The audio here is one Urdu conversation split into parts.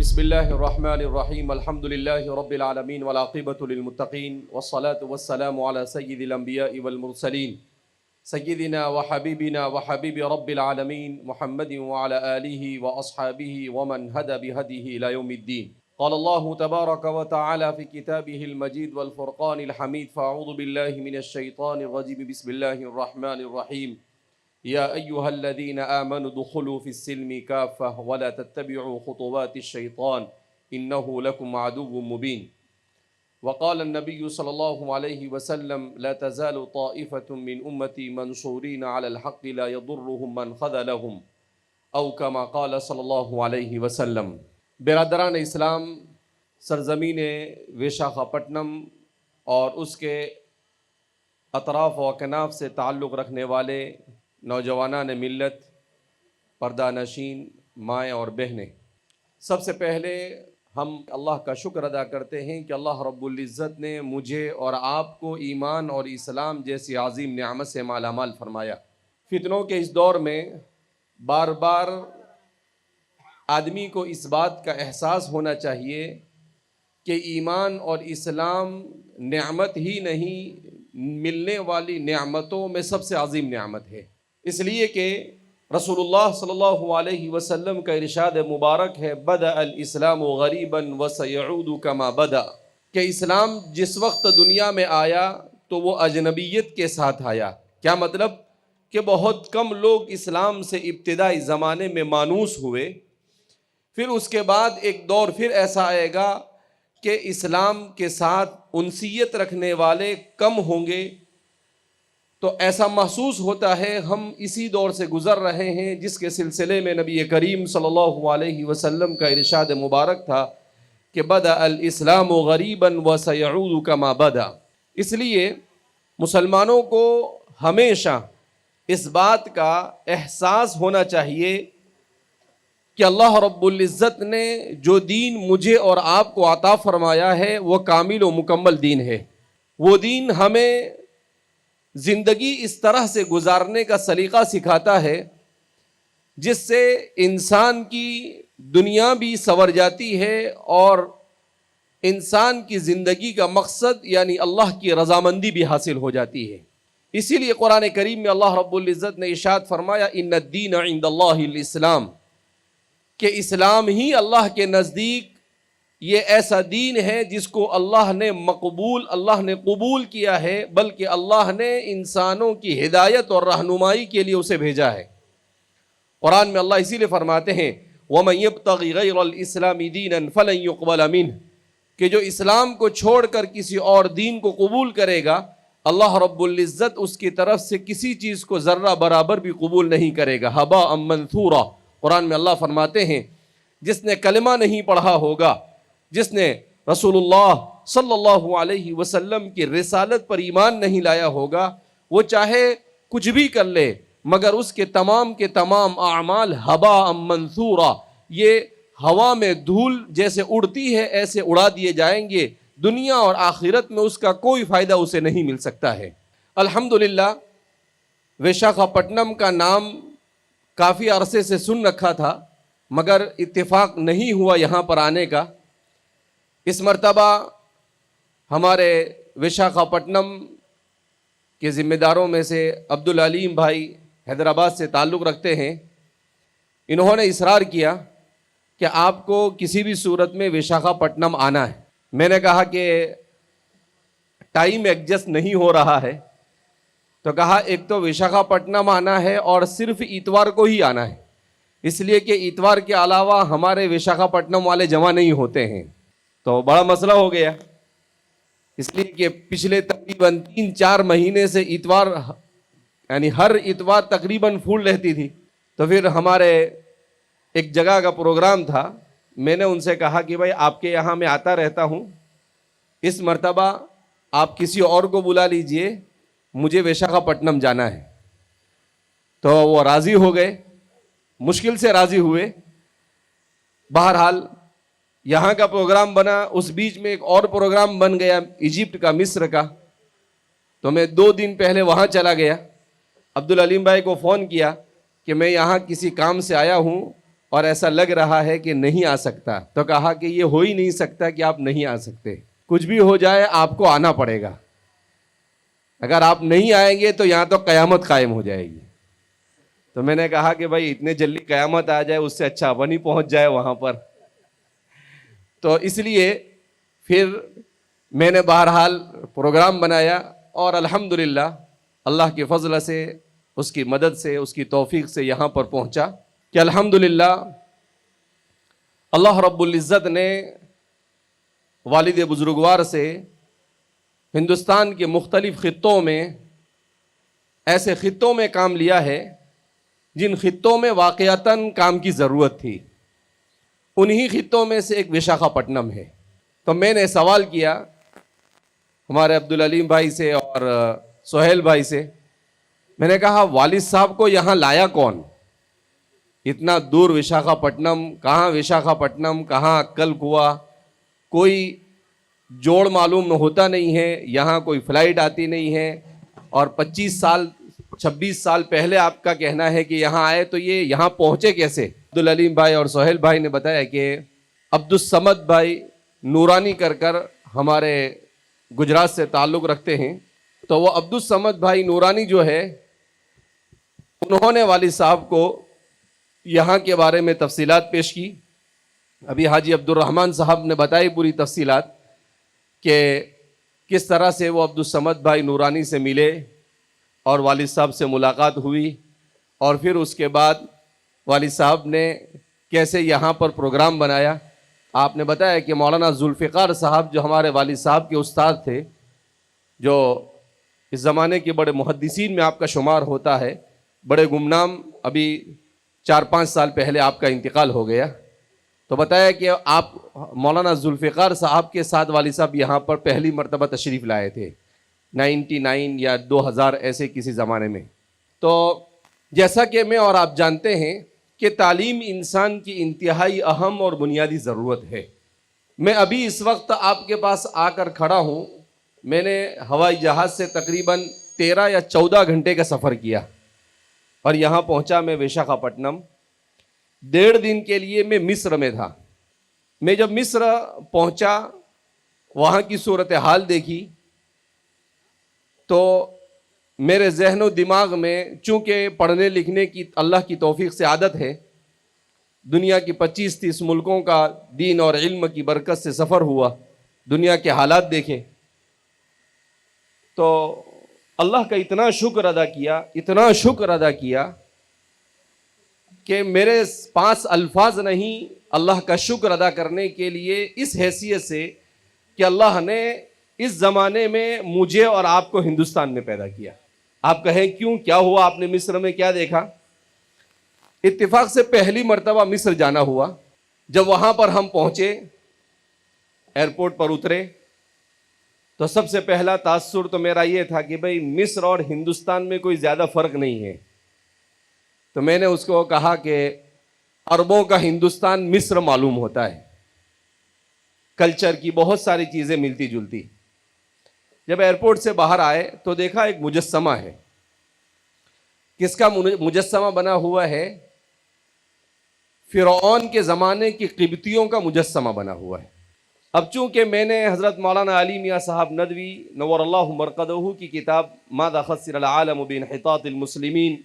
بسم اللہ الرحمن الرحیم الحمد للہ رب العالمین والعاقبۃ للمتقین والصلاة والسلام علی سید الانبیاء والمرسلین سیدنا وحبیبنا وحبیب رب العالمین محمد وعلی آلہ واصحابہ ومن ہدى بہدیہ الی یوم الدین قال اللہ تبارک وتعالی فی کتابہ المجید والفرقان الحمید فاعوذ باللہ من الشیطان الرجیم بسم اللہ الرحمن الرحیم یا ایہا الذین آمنوا ادخلوا فی السلم کافہ ولا تتبعوا خطوات الشیطان انہ لکم عدو مبین وقال النبی صلی اللہ علیہ وسلم لا تزال طائفة من امتی منصورین علی الحق لا يضرهم من خذلهم او کما قال صلی اللہ علیہ وسلم۔ برادران اسلام، سرزمین وشاکھاپٹنم اور اس کے اطراف و اکناف سے تعلق رکھنے والے نوجوانان ملت، پردہ نشین مائیں اور بہنیں، سب سے پہلے ہم اللہ کا شکر ادا کرتے ہیں کہ اللہ رب العزت نے مجھے اور آپ کو ایمان اور اسلام جیسی عظیم نعمت سے مالا مال فرمایا۔ فتنوں کے اس دور میں بار بار آدمی کو اس بات کا احساس ہونا چاہیے کہ ایمان اور اسلام نعمت ہی نہیں، ملنے والی نعمتوں میں سب سے عظیم نعمت ہے، اس لیے کہ رسول اللہ صلی اللہ علیہ وسلم کا ارشاد مبارک ہے بدأ الاسلام غریبا وسیعود کما بدأ، کہ اسلام جس وقت دنیا میں آیا تو وہ اجنبیت کے ساتھ آیا۔ کیا مطلب؟ کہ بہت کم لوگ اسلام سے ابتدائی زمانے میں مانوس ہوئے، پھر اس کے بعد ایک دور پھر ایسا آئے گا کہ اسلام کے ساتھ انسیت رکھنے والے کم ہوں گے۔ تو ایسا محسوس ہوتا ہے ہم اسی دور سے گزر رہے ہیں جس کے سلسلے میں نبی کریم صلی اللہ علیہ وسلم کا ارشاد مبارک تھا کہ بدأ الاسلام غریبا وسیعود کما بدأ۔ اس لیے مسلمانوں کو ہمیشہ اس بات کا احساس ہونا چاہیے کہ اللہ رب العزت نے جو دین مجھے اور آپ کو عطا فرمایا ہے وہ کامل و مکمل دین ہے۔ وہ دین ہمیں زندگی اس طرح سے گزارنے کا سلیقہ سکھاتا ہے جس سے انسان کی دنیا بھی سنور جاتی ہے اور انسان کی زندگی کا مقصد یعنی اللہ کی رضامندی بھی حاصل ہو جاتی ہے۔ اسی لیے قرآن کریم میں اللہ رب العزت نے ارشاد فرمایا ان الدین عند اللہ الاسلام، کہ اسلام ہی اللہ کے نزدیک یہ ایسا دین ہے جس کو اللہ نے قبول کیا ہے، بلکہ اللہ نے انسانوں کی ہدایت اور رہنمائی کے لیے اسے بھیجا ہے۔ قرآن میں اللہ اسی لیے فرماتے ہیں وَمَن يَبْتَغِ غَيْرَ الْإِسْلَامِ دِينًا فَلَن يُقْبَلَ مِنْهُ، کہ جو اسلام کو چھوڑ کر کسی اور دین کو قبول کرے گا اللہ رب العزت اس کی طرف سے کسی چیز کو ذرہ برابر بھی قبول نہیں کرے گا۔ هَبَاءً مَنْثُورًا، قرآن میں اللہ فرماتے ہیں جس نے کلمہ نہیں پڑھا ہوگا، جس نے رسول اللہ صلی اللہ علیہ وسلم کی رسالت پر ایمان نہیں لایا ہوگا، وہ چاہے کچھ بھی کر لے مگر اس کے تمام اعمال ہباء منثورا، یہ ہوا میں دھول جیسے اڑتی ہے ایسے اڑا دیے جائیں گے، دنیا اور آخرت میں اس کا کوئی فائدہ اسے نہیں مل سکتا ہے۔ الحمدللہ وشاکھاپٹنم کا نام کافی عرصے سے سن رکھا تھا مگر اتفاق نہیں ہوا یہاں پر آنے کا۔ اس مرتبہ ہمارے وشاکھاپٹنم کے ذمہ داروں میں سے عبدالعلیم بھائی حیدرآباد سے تعلق رکھتے ہیں، انہوں نے اصرار کیا کہ آپ کو کسی بھی صورت میں وشاکھاپٹنم آنا ہے۔ میں نے کہا کہ ٹائم ایڈجسٹ نہیں ہو رہا ہے، تو کہا ایک تو وشاکھاپٹنم آنا ہے اور صرف اتوار کو ہی آنا ہے، اس لیے کہ اتوار کے علاوہ ہمارے وشاکھاپٹنم والے جمع نہیں ہوتے ہیں۔ تو بڑا مسئلہ ہو گیا، اس لیے کہ پچھلے تقریباً 3-4 مہینے سے اتوار، یعنی ہر اتوار تقریباً فل رہتی تھی۔ تو پھر ہمارے ایک جگہ کا پروگرام تھا، میں نے ان سے کہا کہ بھائی آپ کے یہاں میں آتا رہتا ہوں، اس مرتبہ آپ کسی اور کو بلا لیجئے، مجھے وشاکھاپٹنم جانا ہے۔ تو وہ راضی ہو گئے، مشکل سے راضی ہوئے۔ بہرحال یہاں کا پروگرام بنا، اس بیچ میں ایک اور پروگرام بن گیا ایجپٹ کا، مصر کا۔ تو میں 2 دن پہلے وہاں چلا گیا، عبدالعلیم بھائی کو فون کیا کہ میں یہاں کسی کام سے آیا ہوں اور ایسا لگ رہا ہے کہ نہیں آ سکتا۔ تو کہا کہ یہ ہو ہی نہیں سکتا کہ آپ نہیں آ سکتے، کچھ بھی ہو جائے آپ کو آنا پڑے گا، اگر آپ نہیں آئیں گے تو یہاں تو قیامت قائم ہو جائے گی۔ تو میں نے کہا کہ بھائی اتنے جلدی قیامت آ جائے اس سے اچھا اپن ہی پہنچ جائے وہاں پر۔ تو اس لیے پھر میں نے بہرحال پروگرام بنایا اور الحمدللہ اللہ کے فضل سے، اس کی مدد سے، اس کی توفیق سے یہاں پر پہنچا کہ الحمدللہ اللہ رب العزت نے والد بزرگوار سے ہندوستان کے مختلف خطوں میں، ایسے خطوں میں کام لیا ہے جن خطوں میں واقعتاً کام کی ضرورت تھی، انہی خطوں میں سے ایک وشاکھاپٹنم ہے۔ تو میں نے سوال کیا ہمارے عبدالعلیم بھائی سے اور سہیل بھائی سے، میں نے کہا والد صاحب کو یہاں لایا کون؟ اتنا دور وشاکھاپٹنم، کہاں وشاکھاپٹنم، کہاں اکل کنواں، کوئی جوڑ معلوم ہوتا نہیں ہے، یہاں کوئی فلائٹ آتی نہیں ہے، اور 25 سال 26 سال پہلے آپ کا کہنا ہے کہ یہاں آئے، تو یہ یہاں پہنچے کیسے؟ عبدالعلیم بھائی اور سہیل بھائی نے بتایا کہ عبدالصمد بھائی نورانی کر ہمارے گجرات سے تعلق رکھتے ہیں، تو وہ عبدالصمد بھائی نورانی جو ہے، انہوں نے والد صاحب کو یہاں کے بارے میں تفصیلات پیش کی۔ ابھی حاجی عبدالرحمن صاحب نے بتائی پوری تفصیلات کہ کس طرح سے وہ عبدالصمد بھائی نورانی سے ملے اور والد صاحب سے ملاقات ہوئی، اور پھر اس کے بعد والد صاحب نے کیسے یہاں پر پروگرام بنایا۔ آپ نے بتایا کہ مولانا ذوالفقار صاحب جو ہمارے والد صاحب کے استاد تھے، جو اس زمانے کے بڑے محدثین میں آپ کا شمار ہوتا ہے، بڑے گمنام، ابھی 4-5 سال پہلے آپ کا انتقال ہو گیا، تو بتایا کہ آپ مولانا ذوالفقار صاحب کے ساتھ والد صاحب یہاں پر پہلی مرتبہ تشریف لائے تھے 99 یا 2000 ایسے کسی زمانے میں۔ تو جیسا کہ میں اور آپ جانتے ہیں کہ تعلیم انسان کی انتہائی اہم اور بنیادی ضرورت ہے۔ میں ابھی اس وقت آپ کے پاس آ کر کھڑا ہوں، میں نے ہوائی جہاز سے تقریباً 13 یا 14 گھنٹے کا سفر کیا اور یہاں پہنچا میں وشاکھاپٹنم۔ 1.5 دن کے لیے میں مصر میں تھا۔ میں جب مصر پہنچا، وہاں کی صورتحال دیکھی، تو میرے ذہن و دماغ میں، چونکہ پڑھنے لکھنے کی اللہ کی توفیق سے عادت ہے، دنیا کی 25-30 ملکوں کا دین اور علم کی برکت سے سفر ہوا، دنیا کے حالات دیکھے، تو اللہ کا اتنا شکر ادا کیا کہ میرے پاس الفاظ نہیں اللہ کا شکر ادا کرنے کے لیے، اس حیثیت سے کہ اللہ نے اس زمانے میں مجھے اور آپ کو ہندوستان میں پیدا کیا۔ آپ کہیں کیوں، کیا ہوا، آپ نے مصر میں کیا دیکھا؟ اتفاق سے پہلی مرتبہ مصر جانا ہوا۔ جب وہاں پر ہم پہنچے، ایئرپورٹ پر اترے، تو سب سے پہلا تاثر تو میرا یہ تھا کہ بھئی مصر اور ہندوستان میں کوئی زیادہ فرق نہیں ہے۔ تو میں نے اس کو کہا کہ عربوں کا ہندوستان مصر معلوم ہوتا ہے، کلچر کی بہت ساری چیزیں ملتی جلتی۔ جب ایئرپورٹ سے باہر آئے تو دیکھا ایک مجسمہ ہے۔ کس کا مجسمہ بنا ہوا ہے؟ فرعون کے زمانے کی قبطیوں کا مجسمہ بنا ہوا ہے۔ اب چونکہ میں نے حضرت مولانا علی میاں صاحب ندوی نور اللہ مرقدہ کی کتاب ماذا خسر العالم بانحطاط المسلمین،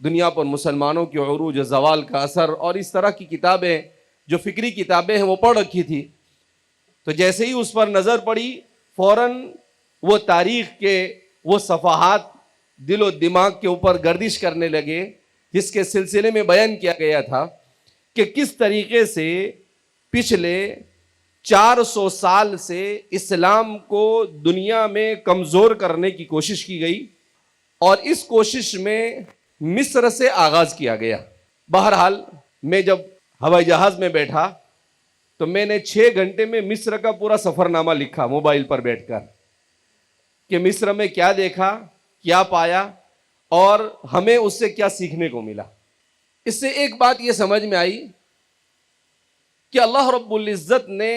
دنیا پر مسلمانوں کے عروج و زوال کا اثر، اور اس طرح کی کتابیں جو فکری کتابیں ہیں وہ پڑھ رکھی تھی، تو جیسے ہی اس پر نظر پڑی، فوراً وہ تاریخ کے وہ صفحات دل و دماغ کے اوپر گردش کرنے لگے، جس کے سلسلے میں بیان کیا گیا تھا کہ کس طریقے سے پچھلے 400 سال سے اسلام کو دنیا میں کمزور کرنے کی کوشش کی گئی، اور اس کوشش میں مصر سے آغاز کیا گیا۔ بہرحال میں جب ہوائی جہاز میں بیٹھا تو میں نے 6 گھنٹے میں مصر کا پورا سفر نامہ لکھا موبائل پر بیٹھ کر، کہ مصر میں کیا دیکھا، کیا پایا، اور ہمیں اس سے کیا سیکھنے کو ملا۔ اس سے ایک بات یہ سمجھ میں آئی کہ اللہ رب العزت نے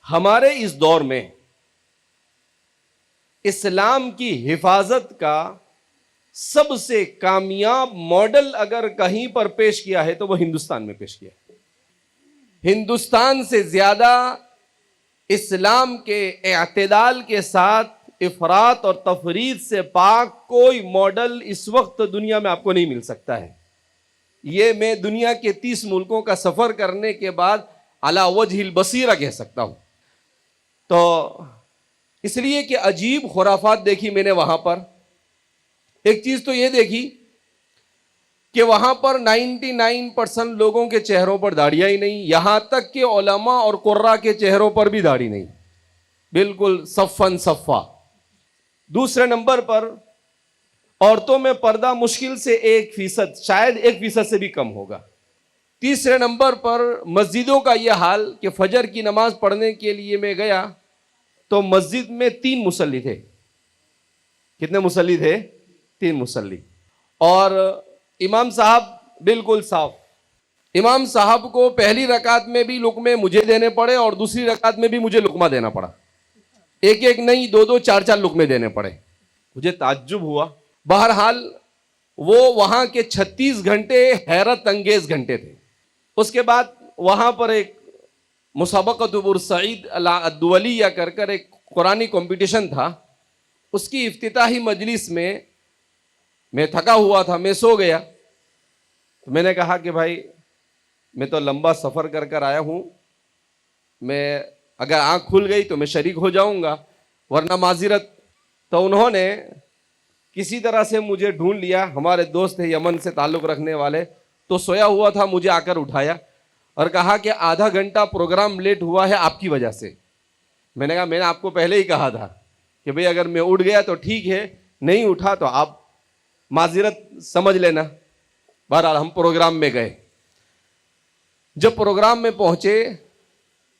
ہمارے اس دور میں اسلام کی حفاظت کا سب سے کامیاب ماڈل اگر کہیں پر پیش کیا ہے تو وہ ہندوستان میں پیش کیا ہے۔ ہندوستان سے زیادہ اسلام کے اعتدال کے ساتھ افراط اور تفریط سے پاک کوئی ماڈل اس وقت دنیا میں آپ کو نہیں مل سکتا ہے۔ یہ میں دنیا کے 30 ملکوں کا سفر کرنے کے بعد علی وجہ البصیرہ کہہ سکتا ہوں۔ تو اس لیے کہ عجیب خرافات دیکھی میں نے وہاں پر۔ ایک چیز تو یہ دیکھی کہ وہاں پر 99% لوگوں کے چہروں پر داڑھیاں ہی نہیں، یہاں تک کہ علماء اور قراء کے چہروں پر بھی داڑھی نہیں، بالکل صفاً صفا۔ دوسرے نمبر پر عورتوں میں پردہ مشکل سے 1%، شاید 1% سے بھی کم ہوگا۔ تیسرے نمبر پر مسجدوں کا یہ حال کہ فجر کی نماز پڑھنے کے لیے میں گیا تو مسجد میں 3 مصلی تھے۔ کتنے مصلی تھے؟ 3 مصلی، اور امام صاحب بالکل صاف۔ امام صاحب کو پہلی رکعت میں بھی لقمے مجھے دینے پڑے اور دوسری رکعت میں بھی مجھے لقمہ دینا پڑا، ایک ایک نہیں 2 4 لقمے دینے پڑے۔ مجھے تعجب ہوا۔ بہرحال وہ وہاں کے 36 گھنٹے حیرت انگیز گھنٹے تھے۔ اس کے بعد وہاں پر ایک مسابقۃ بورسعید الدولیہ کر کر ایک قرآنی کمپٹیشن تھا۔ اس کی افتتاحی مجلس میں تھکا ہوا تھا، میں سو گیا۔ تو میں نے کہا کہ بھائی میں تو لمبا سفر کر کر آیا ہوں، میں اگر آنکھ کھل گئی تو میں شریک ہو جاؤں گا، ورنہ معذرت۔ تو انہوں نے کسی طرح سے مجھے ڈھونڈ لیا، ہمارے دوست ہیں یمن سے تعلق رکھنے والے، تو سویا ہوا تھا، مجھے آ کر اٹھایا اور کہا کہ آدھا گھنٹہ پروگرام لیٹ ہوا ہے آپ کی وجہ سے۔ میں نے کہا میں نے آپ کو پہلے ہی کہا تھا کہ بھئی اگر میں اٹھ گیا تو ٹھیک ہے، نہیں اٹھا تو آپ معذرت سمجھ لینا۔ بہرحال ہم پروگرام میں گئے۔ جب پروگرام میں پہنچے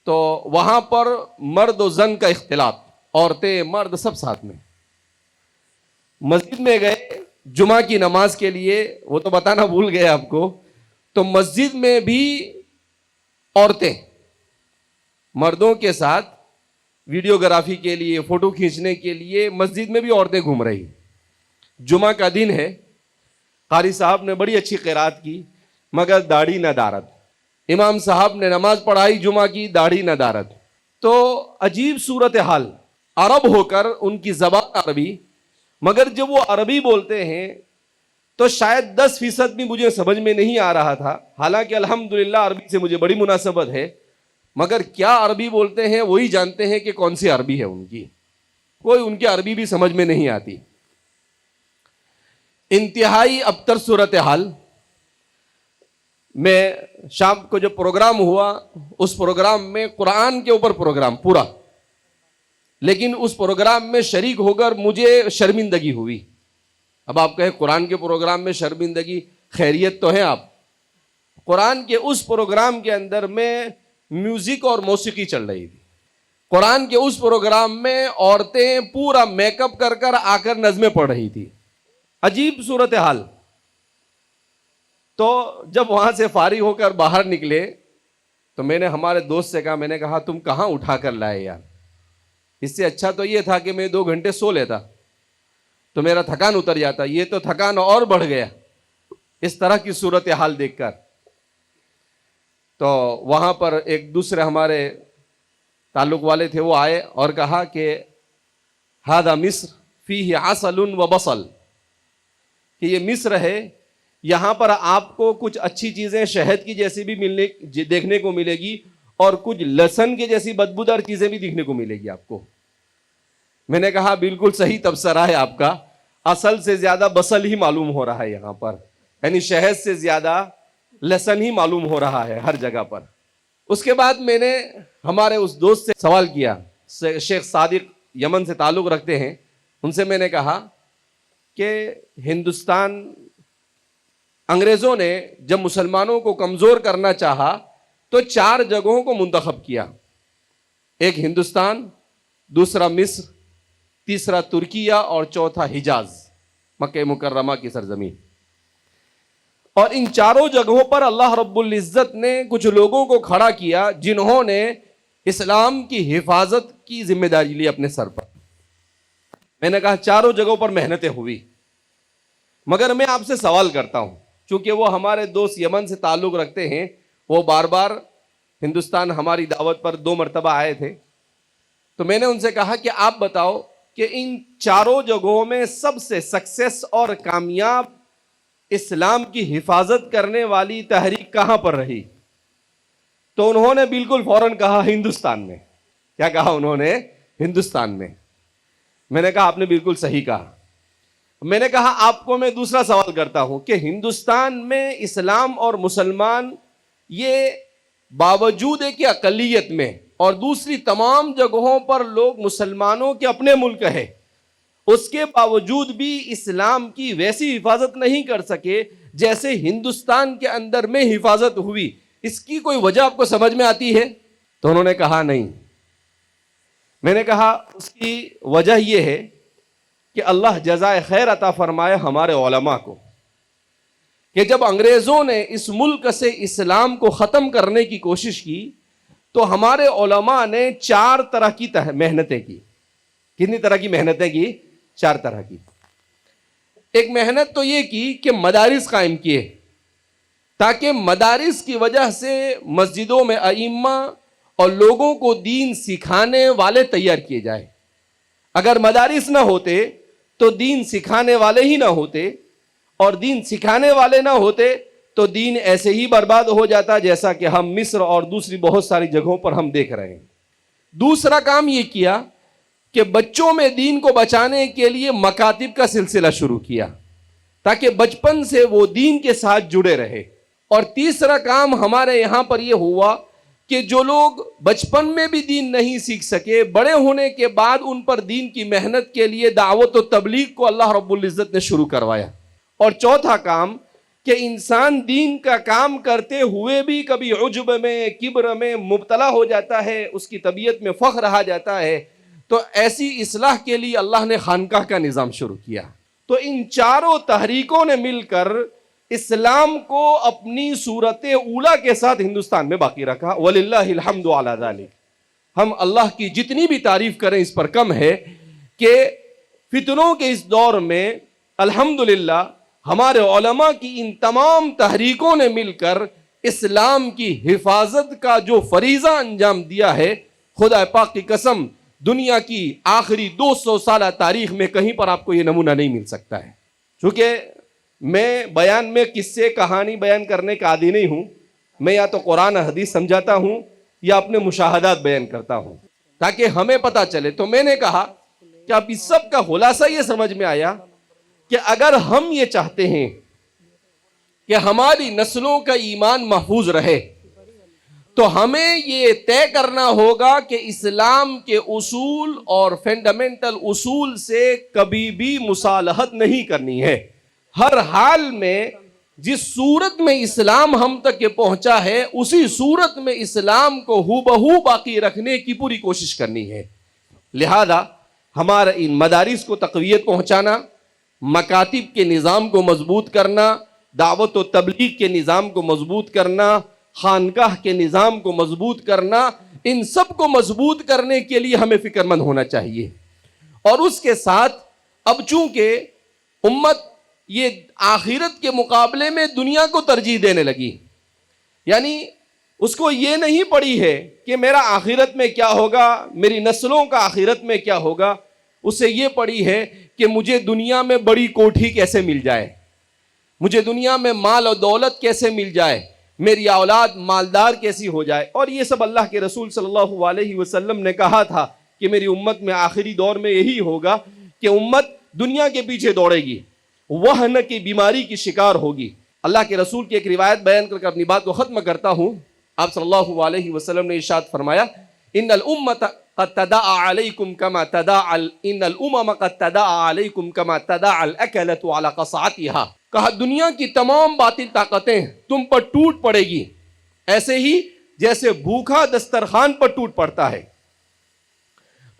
تو وہاں پر مرد و زن کا اختلاط، عورتیں مرد سب ساتھ میں۔ مسجد میں گئے جمعہ کی نماز کے لیے، وہ تو بتانا بھول گئے آپ کو، تو مسجد میں بھی عورتیں مردوں کے ساتھ ویڈیوگرافی کے لیے، فوٹو کھینچنے کے لیے مسجد میں بھی عورتیں گھوم رہی۔ جمعہ کا دن ہے، قاری صاحب نے بڑی اچھی قرات کی مگر داڑھی نہ دارد۔ امام صاحب نے نماز پڑھائی جمعہ کی، داڑھی نہ دارد۔ تو عجیب صورتحال، عرب ہو کر ان کی زبان عربی، مگر جب وہ عربی بولتے ہیں تو شاید 10% بھی مجھے سمجھ میں نہیں آ رہا تھا، حالانکہ الحمدللہ عربی سے مجھے بڑی مناسبت ہے، مگر کیا عربی بولتے ہیں وہی جانتے ہیں کہ کون سی عربی ہے ان کی، کوئی ان کی عربی بھی سمجھ میں نہیں آتی۔ انتہائی ابتر صورتحال۔ میں شام کو جب پروگرام ہوا، اس پروگرام میں قرآن کے اوپر پروگرام پورا، لیکن اس پروگرام میں شریک ہو کر مجھے شرمندگی ہوئی۔ اب آپ کہیں قرآن کے پروگرام میں شرمندگی، خیریت تو ہے آپ۔ قرآن کے اس پروگرام کے اندر میں میوزک اور موسیقی چل رہی تھی۔ قرآن کے اس پروگرام میں عورتیں پورا میک اپ کر کر آ کر نظمیں پڑھ رہی تھی۔ عجیب صورتحال۔ تو جب وہاں سے فارغ ہو کر باہر نکلے تو میں نے ہمارے دوست سے کہا، میں نے کہا تم کہاں اٹھا کر لائے یار، اس سے اچھا تو یہ تھا کہ میں 2 گھنٹے سو لیتا تو میرا تھکان اتر جاتا، یہ تو تھکان اور بڑھ گیا اس طرح کی صورتحال دیکھ کر۔ تو وہاں پر ایک دوسرے ہمارے تعلق والے تھے، وہ آئے اور کہا کہ ہذا مصر فیہ عسل و بصل، کہ یہ مصر ہے، یہاں پر آپ کو کچھ اچھی چیزیں شہد کی جیسی بھی دیکھنے کو ملے گی اور کچھ لہسن کے جیسی بدبودار چیزیں بھی دیکھنے کو ملے گی آپ کو۔ میں نے کہا بالکل صحیح تبصرہ ہے آپ کا، اصل سے زیادہ بصل ہی معلوم ہو رہا ہے یہاں پر، یعنی شہد سے زیادہ لہسن ہی معلوم ہو رہا ہے ہر جگہ پر۔ اس کے بعد میں نے ہمارے اس دوست سے سوال کیا، شیخ صادق یمن سے تعلق رکھتے ہیں، ان سے میں نے کہا کہ ہندوستان، انگریزوں نے جب مسلمانوں کو کمزور کرنا چاہا تو 4 جگہوں کو منتخب کیا، ایک ہندوستان، دوسرا مصر، تیسرا ترکیہ اور چوتھا حجاز، مکہ مکرمہ کی سرزمین۔ اور ان 4 جگہوں پر اللہ رب العزت نے کچھ لوگوں کو کھڑا کیا جنہوں نے اسلام کی حفاظت کی ذمہ داری لی اپنے سر پر۔ میں نے کہا 4 جگہوں پر محنتیں ہوئی، مگر میں آپ سے سوال کرتا ہوں، چونکہ وہ ہمارے دوست یمن سے تعلق رکھتے ہیں، وہ بار بار ہندوستان ہماری دعوت پر 2 مرتبہ آئے تھے، تو میں نے ان سے کہا کہ آپ بتاؤ کہ ان 4 جگہوں میں سب سے سکسیس اور کامیاب اسلام کی حفاظت کرنے والی تحریک کہاں پر رہی؟ تو انہوں نے بالکل فوراً کہا ہندوستان میں۔ کیا کہا انہوں نے؟ ہندوستان میں۔ میں نے کہا آپ نے بالکل صحیح کہا۔ میں نے کہا آپ کو میں دوسرا سوال کرتا ہوں کہ ہندوستان میں اسلام اور مسلمان یہ باوجود ہے کہ اقلیت میں اور دوسری تمام جگہوں پر لوگ مسلمانوں کے اپنے ملک ہے، اس کے باوجود بھی اسلام کی ویسی حفاظت نہیں کر سکے جیسے ہندوستان کے اندر میں حفاظت ہوئی، اس کی کوئی وجہ آپ کو سمجھ میں آتی ہے؟ تو انہوں نے کہا نہیں۔ میں نے کہا اس کی وجہ یہ ہے کہ اللہ جزائے خیر عطا فرمائے ہمارے علماء کو، کہ جب انگریزوں نے اس ملک سے اسلام کو ختم کرنے کی کوشش کی تو ہمارے علماء نے 4 طرح کی محنتیں کی۔ کتنی طرح کی محنتیں کی؟ 4 طرح کی۔ ایک محنت تو یہ کی کہ مدارس قائم کیے، تاکہ مدارس کی وجہ سے مسجدوں میں ائمہ اور لوگوں کو دین سکھانے والے تیار کیے جائے۔ اگر مدارس نہ ہوتے تو دین سکھانے والے ہی نہ ہوتے، اور دین سکھانے والے نہ ہوتے تو دین ایسے ہی برباد ہو جاتا جیسا کہ ہم مصر اور دوسری بہت ساری جگہوں پر ہم دیکھ رہے ہیں۔ دوسرا کام یہ کیا کہ بچوں میں دین کو بچانے کے لیے مکاتب کا سلسلہ شروع کیا تاکہ بچپن سے وہ دین کے ساتھ جڑے رہے۔ اور تیسرا کام ہمارے یہاں پر یہ ہوا کہ جو لوگ بچپن میں بھی دین نہیں سیکھ سکے، بڑے ہونے کے بعد ان پر دین کی محنت کے لیے دعوت و تبلیغ کو اللہ رب العزت نے شروع کروایا۔ اور چوتھا کام کہ انسان دین کا کام کرتے ہوئے بھی کبھی عجب میں، کبر میں مبتلا ہو جاتا ہے، اس کی طبیعت میں فخر آ جاتا ہے، تو ایسی اصلاح کے لیے اللہ نے خانقاہ کا نظام شروع کیا۔ تو ان 4 تحریکوں نے مل کر اسلام کو اپنی صورت اولا کے ساتھ ہندوستان میں باقی رکھا۔ وَلِلَّهِ الْحَمْدُ عَلَى ذَلِكَ۔ ہم اللہ کی جتنی بھی تعریف کریں اس پر کم ہے کہ فتنوں کے اس دور میں الحمدللہ ہمارے علماء کی ان تمام تحریکوں نے مل کر اسلام کی حفاظت کا جو فریضہ انجام دیا ہے، خدا پاک کی قسم دنیا کی آخری 200 سالہ تاریخ میں کہیں پر آپ کو یہ نمونہ نہیں مل سکتا ہے۔ چونکہ میں بیان میں قصے کہانی بیان کرنے کا عادی نہیں ہوں، میں یا تو قرآن حدیث سمجھاتا ہوں یا اپنے مشاہدات بیان کرتا ہوں تاکہ ہمیں پتہ چلے۔ تو میں نے کہا کہ اب اس سب کا خلاصہ یہ سمجھ میں آیا کہ اگر ہم یہ چاہتے ہیں کہ ہماری نسلوں کا ایمان محفوظ رہے تو ہمیں یہ طے کرنا ہوگا کہ اسلام کے اصول اور فنڈامنٹل اصول سے کبھی بھی مصالحت نہیں کرنی ہے۔ ہر حال میں جس صورت میں اسلام ہم تک پہنچا ہے اسی صورت میں اسلام کو ہو بہو باقی رکھنے کی پوری کوشش کرنی ہے۔ لہذا ہمارا ان مدارس کو تقویت پہنچانا، مکاتب کے نظام کو مضبوط کرنا، دعوت و تبلیغ کے نظام کو مضبوط کرنا، خانقاہ کے نظام کو مضبوط کرنا، ان سب کو مضبوط کرنے کے لیے ہمیں فکر مند ہونا چاہیے۔ اور اس کے ساتھ اب چونکہ امت یہ آخرت کے مقابلے میں دنیا کو ترجیح دینے لگی، یعنی اس کو یہ نہیں پڑی ہے کہ میرا آخرت میں کیا ہوگا، میری نسلوں کا آخرت میں کیا ہوگا، اسے یہ پڑی ہے کہ مجھے دنیا میں بڑی کوٹھی کیسے مل جائے، مجھے دنیا میں مال و دولت کیسے مل جائے، میری اولاد مالدار کیسی ہو جائے۔ اور یہ سب اللہ کے رسول صلی اللہ علیہ وسلم نے کہا تھا کہ میری امت میں آخری دور میں یہی ہوگا کہ امت دنیا کے پیچھے دوڑے گی، وہن کی بیماری کی شکار ہوگی۔ اللہ کے رسول کی ایک روایت بیان کر کے اپنی بات کو ختم کرتا ہوں۔ آپ صلی اللہ علیہ وسلم نے ارشاد فرمایا ان الامت قد تداعى عليكم كما تداعى ان الامم قد تداعى عليكم كما تداعى الاكلة على قصعتها، کہا دنیا کی تمام باطل طاقتیں تم پر ٹوٹ پڑے گی ایسے ہی جیسے بھوکا دسترخوان پر ٹوٹ پڑتا ہے۔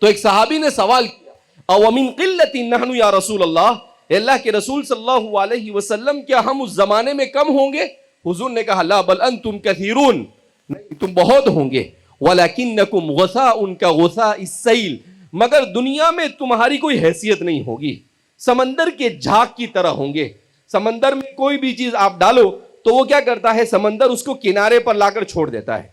تو ایک صحابی نے سوال کیا او من قلت نحن یا رسول اللہ، اللہ کے رسول صلی اللہ علیہ وسلم کیا ہم اس زمانے میں کم ہوں گے؟ حضور نے کہا لا بل انتم کثیرون، نہیں تم بہت ہوں گے، وَلَكِنَّكُمْ غَثَاءٌ كَغُثَاءِ السَّيْلِ، مگر دنیا میں تمہاری کوئی حیثیت نہیں ہوگی، سمندر کے جھاگ کی طرح ہوں گے۔ سمندر میں کوئی بھی چیز آپ ڈالو تو وہ کیا کرتا ہے؟ سمندر اس کو کنارے پر لا کر چھوڑ دیتا ہے،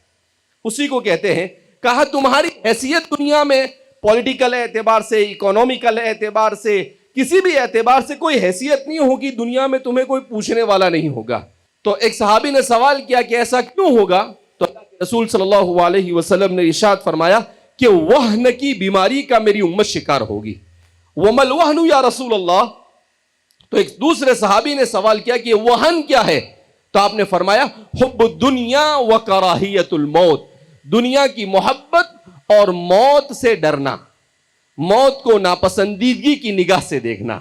اسی کو کہتے ہیں۔ کہا تمہاری حیثیت دنیا میں پولیٹیکل اعتبار سے، اکنومیکل اعتبار سے، کسی بھی اعتبار سے کوئی حیثیت نہیں ہوگی، دنیا میں تمہیں کوئی پوچھنے والا نہیں ہوگا۔ تو ایک صحابی نے سوال کیا کہ ایسا کیوں ہوگا؟ تو اللہ کے رسول صلی اللہ علیہ وسلم نے ارشاد فرمایا کہ وہن کی بیماری کا میری امت شکار ہوگی۔ وَمَا الْوَهْنُ یا رسول اللہ، تو ایک دوسرے صحابی نے سوال کیا کہ وہن کیا ہے؟ تو آپ نے فرمایا حب الدنیا وکراہیت الموت، دنیا کی محبت اور موت سے ڈرنا، موت کو ناپسندیدگی کی نگاہ سے دیکھنا۔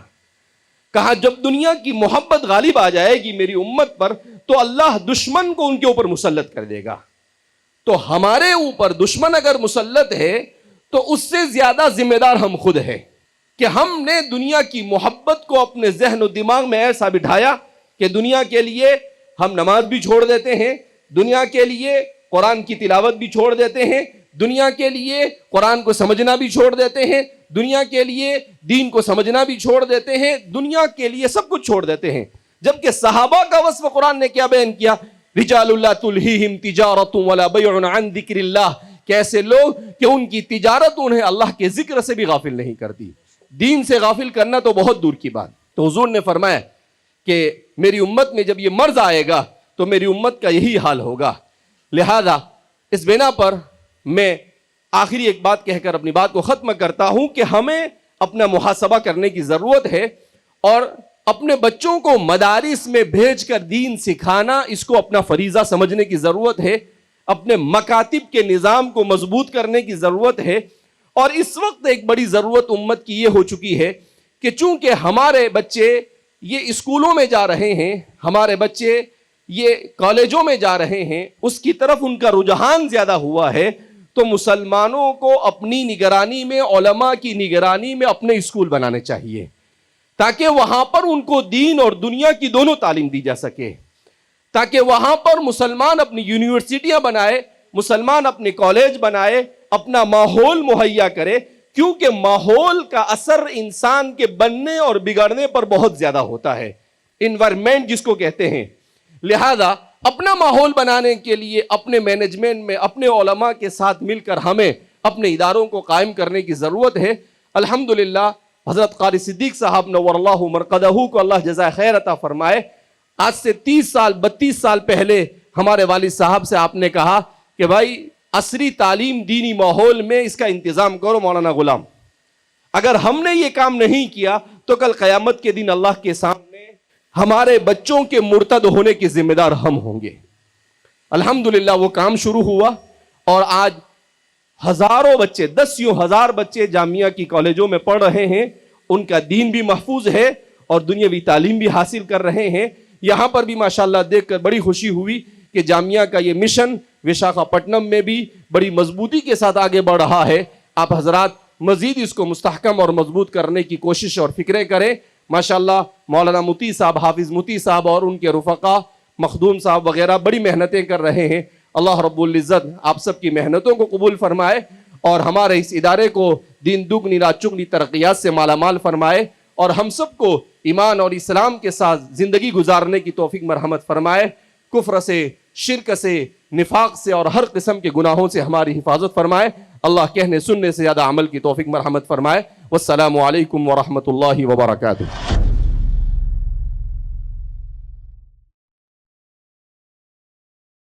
کہا جب دنیا کی محبت غالب آ جائے گی میری امت پر تو اللہ دشمن کو ان کے اوپر مسلط کر دے گا۔ تو ہمارے اوپر دشمن اگر مسلط ہے تو اس سے زیادہ ذمہ دار ہم خود ہیں کہ ہم نے دنیا کی محبت کو اپنے ذہن و دماغ میں ایسا بٹھایا کہ دنیا کے لیے ہم نماز بھی چھوڑ دیتے ہیں، دنیا کے لیے قرآن کی تلاوت بھی چھوڑ دیتے ہیں، دنیا کے لیے قرآن کو سمجھنا بھی چھوڑ دیتے ہیں، دنیا کے لیے دین کو سمجھنا بھی چھوڑ دیتے ہیں، دنیا کے لیے سب کچھ چھوڑ دیتے ہیں۔ جبکہ صحابہ کا وصف قرآن نے کیا بیان کیا؟ رجال لا تلہیہم تجارت ولا بیع عن ذکر اللہ، کہ ایسے لوگ کہ ان کی تجارت انہیں اللہ کے ذکر سے بھی غافل نہیں کرتی۔ دین سے غافل کرنا تو بہت دور کی بات۔ تو حضور نے فرمایا کہ میری امت میں جب یہ مرض آئے گا تو میری امت کا یہی حال ہوگا۔ لہذا اس بنا پر میں آخری ایک بات کہہ کر اپنی بات کو ختم کرتا ہوں کہ ہمیں اپنا محاسبہ کرنے کی ضرورت ہے اور اپنے بچوں کو مدارس میں بھیج کر دین سکھانا اس کو اپنا فریضہ سمجھنے کی ضرورت ہے، اپنے مکاتب کے نظام کو مضبوط کرنے کی ضرورت ہے۔ اور اس وقت ایک بڑی ضرورت امت کی یہ ہو چکی ہے کہ چونکہ ہمارے بچے یہ اسکولوں میں جا رہے ہیں، ہمارے بچے یہ کالجوں میں جا رہے ہیں، اس کی طرف ان کا رجحان زیادہ ہوا ہے، تو مسلمانوں کو اپنی نگرانی میں، علماء کی نگرانی میں اپنے اسکول بنانے چاہیے تاکہ وہاں پر ان کو دین اور دنیا کی دونوں تعلیم دی جا سکے، تاکہ وہاں پر مسلمان اپنی یونیورسٹیاں بنائے، مسلمان اپنے کالج بنائے، اپنا ماحول مہیا کرے، کیونکہ ماحول کا اثر انسان کے بننے اور بگڑنے پر بہت زیادہ ہوتا ہے، انوائرمنٹ جس کو کہتے ہیں۔ لہذا اپنا ماحول بنانے کے لیے اپنے مینجمنٹ میں اپنے علماء کے ساتھ مل کر ہمیں اپنے اداروں کو قائم کرنے کی ضرورت ہے۔ الحمدللہ حضرت قاری صدیق صاحب نور اللہ مرقدہ کو اللہ جزائے خیر عطا فرمائے، آج سے 32 سال پہلے ہمارے والد صاحب سے آپ نے کہا کہ بھائی عصری تعلیم دینی ماحول میں اس کا انتظام کرو مولانا غلام۔ اگر ہم نے یہ کام نہیں کیا تو کل قیامت کے دن اللہ کے سامنے ہمارے بچوں کے مرتد ہونے کی ذمہ دار ہم ہوں گے۔ الحمدللہ وہ کام شروع ہوا اور آج ہزاروں بچے، 10,000 بچے جامعہ کی کالجوں میں پڑھ رہے ہیں، ان کا دین بھی محفوظ ہے اور دنیاوی تعلیم بھی حاصل کر رہے ہیں۔ یہاں پر بھی ماشاءاللہ دیکھ کر بڑی خوشی ہوئی کہ جامعہ کا یہ مشن وشاکھاپٹنم میں بھی بڑی مضبوطی کے ساتھ آگے بڑھ رہا ہے۔ آپ حضرات مزید اس کو مستحکم اور مضبوط کرنے کی کوشش اور فکریں کریں۔ ماشاءاللہ مولانا متی صاحب، حافظ متی صاحب اور ان کے رفقا مخدوم صاحب وغیرہ بڑی محنتیں کر رہے ہیں۔ اللہ رب العزت آپ سب کی محنتوں کو قبول فرمائے اور ہمارے اس ادارے کو دین دگنی رات چگنی ترقیات سے مالا مال فرمائے اور ہم سب کو ایمان اور اسلام کے ساتھ زندگی گزارنے کی توفیق مرحمت فرمائے۔ کفر سے، شرک سے، نفاق سے اور ہر قسم کے گناہوں سے ہماری حفاظت فرمائے۔ اللہ کہنے سننے سے زیادہ عمل کی توفیق مرحمت فرمائے۔ والسلام علیکم ورحمۃ اللہ وبرکاتہ۔